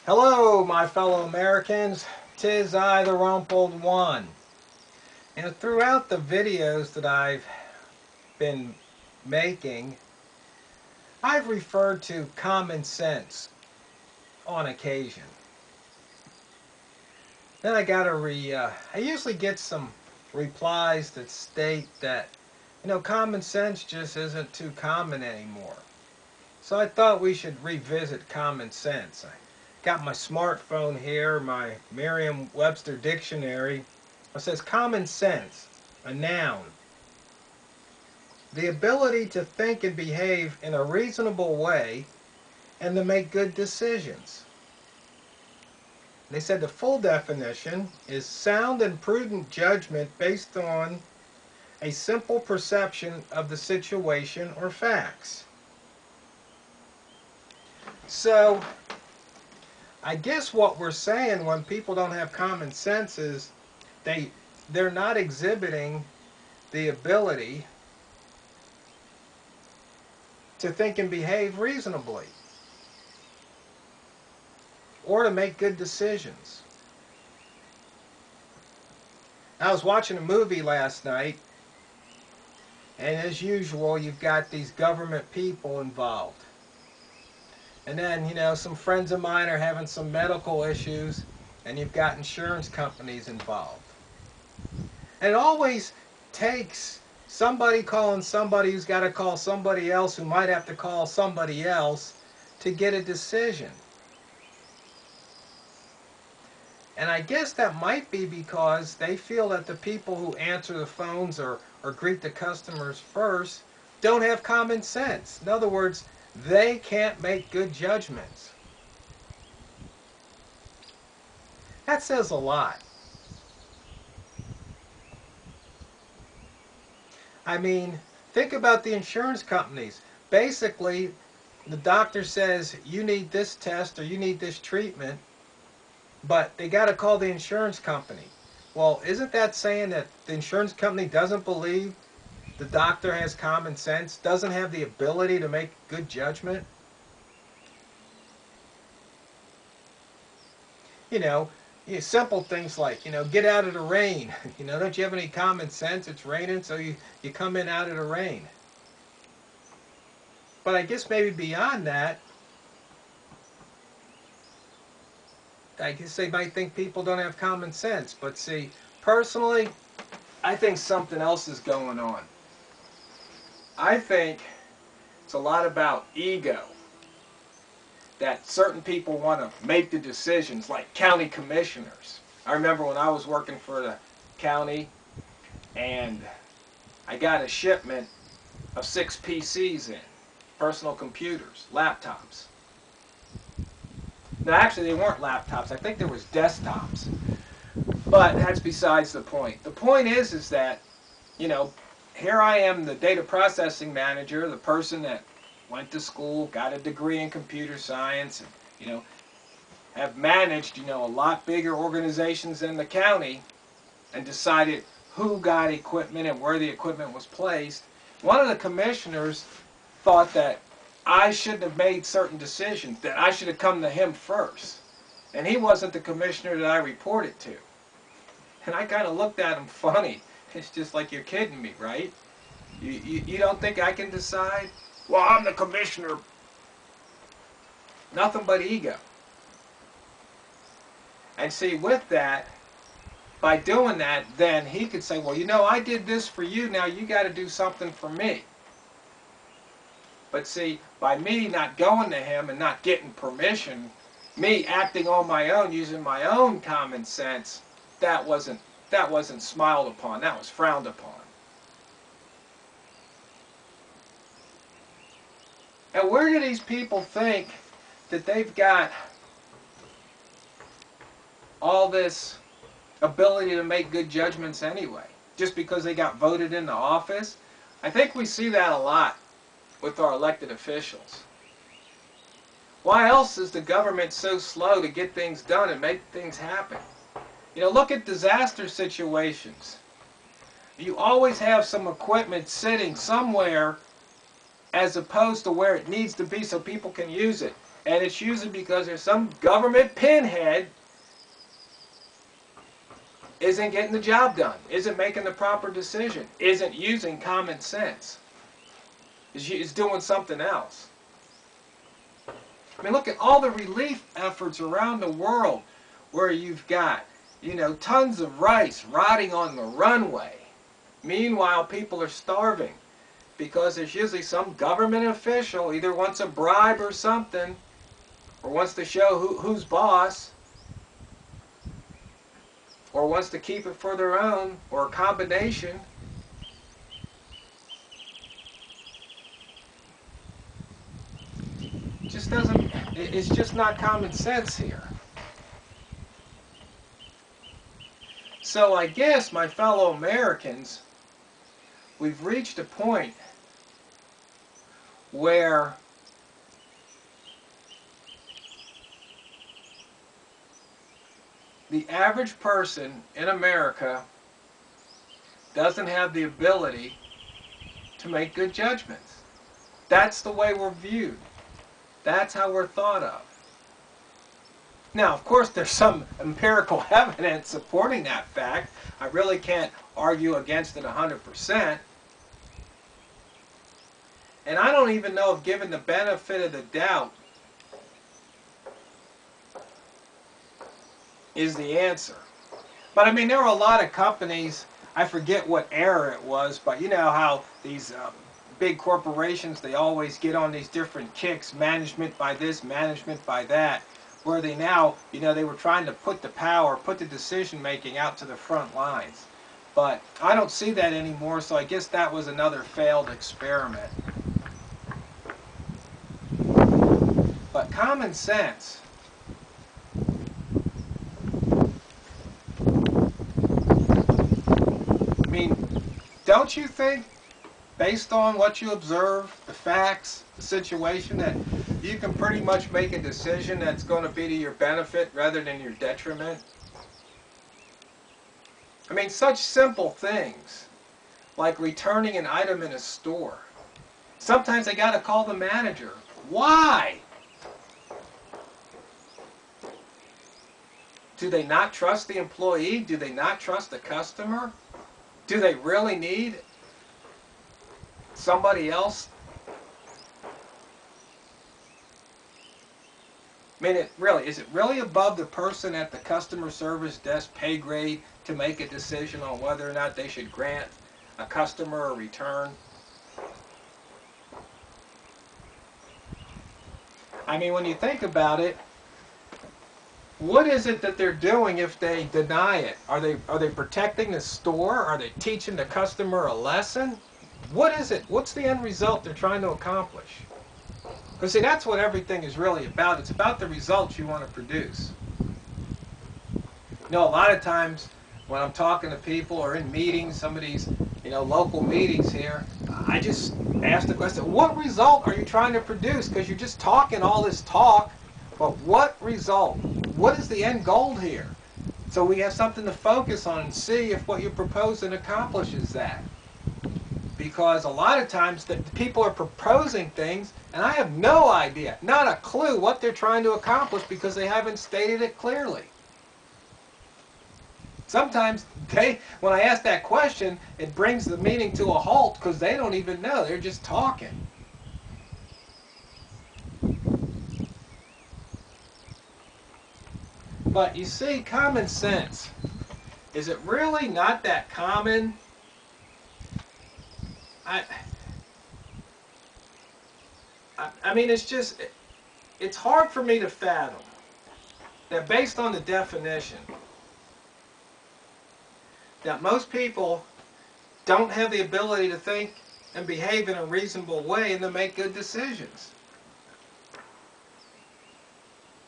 Hello, my fellow Americans. 'Tis I, the Rumpled One. And throughout the videos that I've been making, I've referred to common sense on occasion. Then I usually get some replies that state that, common sense just isn't too common anymore. So I thought we should revisit common sense. I got my smartphone here, my Merriam-Webster dictionary. It says common sense, a noun. The ability to think and behave in a reasonable way and to make good decisions. They said the full definition is sound and prudent judgment based on a simple perception of the situation or facts. So, I guess what we're saying when people don't have common sense is they're not exhibiting the ability to think and behave reasonably or to make good decisions. I was watching a movie last night, and as usual, you've got these government people involved. And then, some friends of mine are having some medical issues, and you've got insurance companies involved. And it always takes somebody calling somebody who's got to call somebody else who might have to call somebody else to get a decision. And I guess that might be because they feel that the people who answer the phones or greet the customers first don't have common sense. In other words, they can't make good judgments. That says a lot. I mean, think about the insurance companies. Basically, the doctor says you need this test or you need this treatment, but they got to call the insurance company. Well, isn't that saying that the insurance company doesn't believe the doctor has common sense, doesn't have the ability to make good judgment? You know, simple things like, get out of the rain. Don't you have any common sense? It's raining, so you come in out of the rain. But I guess maybe beyond that, I guess they might think people don't have common sense. But see, personally, I think something else is going on. I think it's a lot about ego. That certain people want to make the decisions, like county commissioners. I remember when I was working for the county and I got a shipment of 6 PCs in, personal computers, laptops. Now actually they weren't laptops, I think there was desktops. But that's besides the point. The point is that, here I am, the data processing manager, the person that went to school, got a degree in computer science, and, have managed, a lot bigger organizations than the county and decided who got equipment and where the equipment was placed. One of the commissioners thought that I shouldn't have made certain decisions, that I should have come to him first. And he wasn't the commissioner that I reported to. And I kind of looked at him funny. It's just like, you're kidding me, right? You don't think I can decide? Well, I'm the commissioner. Nothing but ego. And see, with that, by doing that, then he could say, well, I did this for you, now you got to do something for me. But see, by me not going to him and not getting permission, me acting on my own, using my own common sense, that wasn't smiled upon, that was frowned upon. And where do these people think that they've got all this ability to make good judgments anyway? Just because they got voted into office? I think we see that a lot with our elected officials. Why else is the government so slow to get things done and make things happen? Look at disaster situations. You always have some equipment sitting somewhere as opposed to where it needs to be so people can use it. And it's usually because there's some government pinhead isn't getting the job done, isn't making the proper decision, isn't using common sense, is doing something else. I mean, look at all the relief efforts around the world where you've got, you know, tons of rice rotting on the runway. Meanwhile, people are starving because there's usually some government official either wants a bribe or something, or wants to show who's boss, or wants to keep it for their own, or a combination. Just doesn't, it's just not common sense here. So I guess, my fellow Americans, we've reached a point where the average person in America doesn't have the ability to make good judgments. That's the way we're viewed. That's how we're thought of. Now, of course, there's some empirical evidence supporting that fact. I really can't argue against it 100%. And I don't even know if given the benefit of the doubt is the answer. But I mean, there were a lot of companies, I forget what era it was, but you know how these big corporations, they always get on these different kicks, management by this, management by that, where they now, you know, they were trying to put the power, put the decision making out to the front lines. But I don't see that anymore, so I guess that was another failed experiment. But common sense, I mean, don't you think, based on what you observe, the facts, the situation, that you can pretty much make a decision that's going to be to your benefit rather than your detriment? I mean, such simple things like returning an item in a store. Sometimes they got to call the manager. Why? Do they not trust the employee? Do they not trust the customer? Do they really need somebody else? I mean, is it really above the person at the customer service desk pay grade to make a decision on whether or not they should grant a customer a return? I mean, when you think about it, what is it that they're doing if they deny it? Are they protecting the store? Are they teaching the customer a lesson? What is it? What's the end result they're trying to accomplish? Because see, that's what everything is really about. It's about the results you want to produce. You know, a lot of times when I'm talking to people or in meetings, some of these, you know, local meetings here, I just ask the question, what result are you trying to produce? Because you're just talking all this talk, but what result? What is the end goal here? So we have something to focus on and see if what you're proposing accomplishes that. Because a lot of times the people are proposing things and I have no idea, not a clue what they're trying to accomplish because they haven't stated it clearly. Sometimes when I ask that question, it brings the meeting to a halt because they don't even know. They're just talking. But you see, common sense, is it really not that common? I mean, it's hard for me to fathom that based on the definition, that most people don't have the ability to think and behave in a reasonable way and to make good decisions.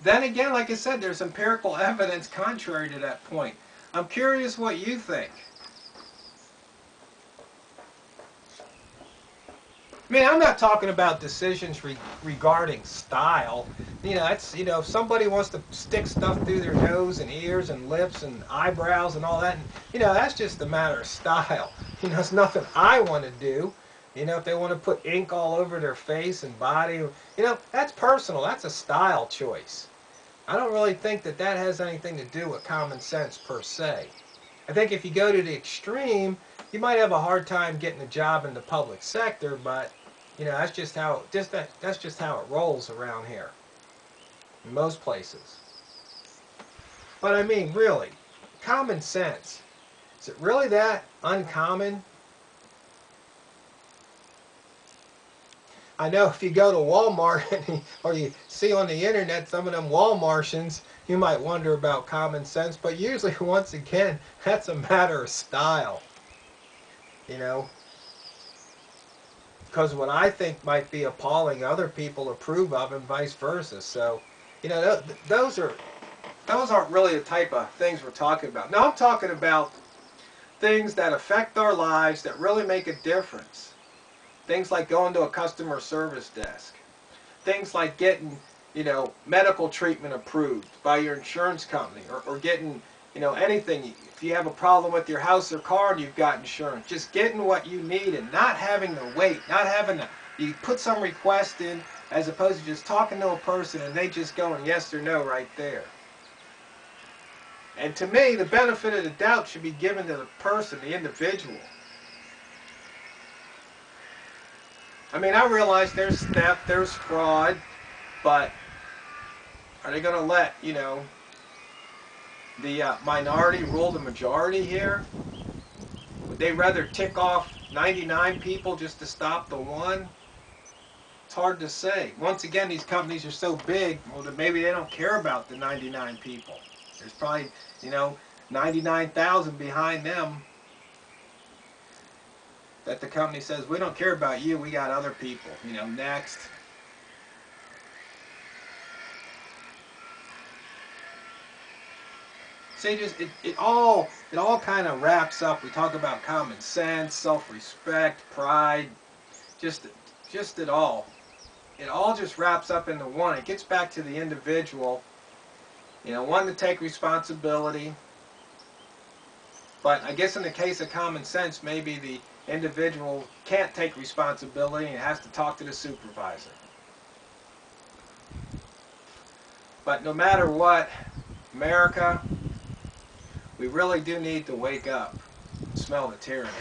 Then again, like I said, there's empirical evidence contrary to that point. I'm curious what you think. I mean, I'm not talking about decisions regarding style. You know, that's, you know, if somebody wants to stick stuff through their nose and ears and lips and eyebrows and all that, and, you know, that's just a matter of style. You know, it's nothing I want to do. You know, if they want to put ink all over their face and body, you know, that's personal. That's a style choice. I don't really think that that has anything to do with common sense per se. I think if you go to the extreme, you might have a hard time getting a job in the public sector, but you know, that's just how that's just how it rolls around here in most places. But I mean, really, common sense. Is it really that uncommon? I know if you go to Walmart or you see on the internet some of them Walmartians, you might wonder about common sense, but usually, once again, that's a matter of style. You know, because what I think might be appalling, other people approve of, and vice versa. So, you know, those aren't really the type of things we're talking about. Now, I'm talking about things that affect our lives that really make a difference. Things like going to a customer service desk. Things like getting, you know, medical treatment approved by your insurance company, or getting, you know, anything. If you have a problem with your house or car and you've got insurance, just getting what you need and not having to wait, not having to, you put some request in as opposed to just talking to a person and they just going yes or no right there. And to me, the benefit of the doubt should be given to the person, the individual. I mean, I realize there's theft, there's fraud, but are they going to let, you know, the minority rule the majority here? Would they rather tick off 99 people just to stop the one? It's hard to say. Once again, these companies are so big, well, then maybe they don't care about the 99 people. There's probably, you know, 99,000 behind them that the company says, we don't care about you, we got other people, you know, next. See, just it all kind of wraps up. We talk about common sense, self-respect, pride, just it all. It all just wraps up into one. It gets back to the individual. You know, one to take responsibility. But I guess in the case of common sense, maybe the individual can't take responsibility and has to talk to the supervisor. But no matter what, America, we really do need to wake up and smell the tyranny.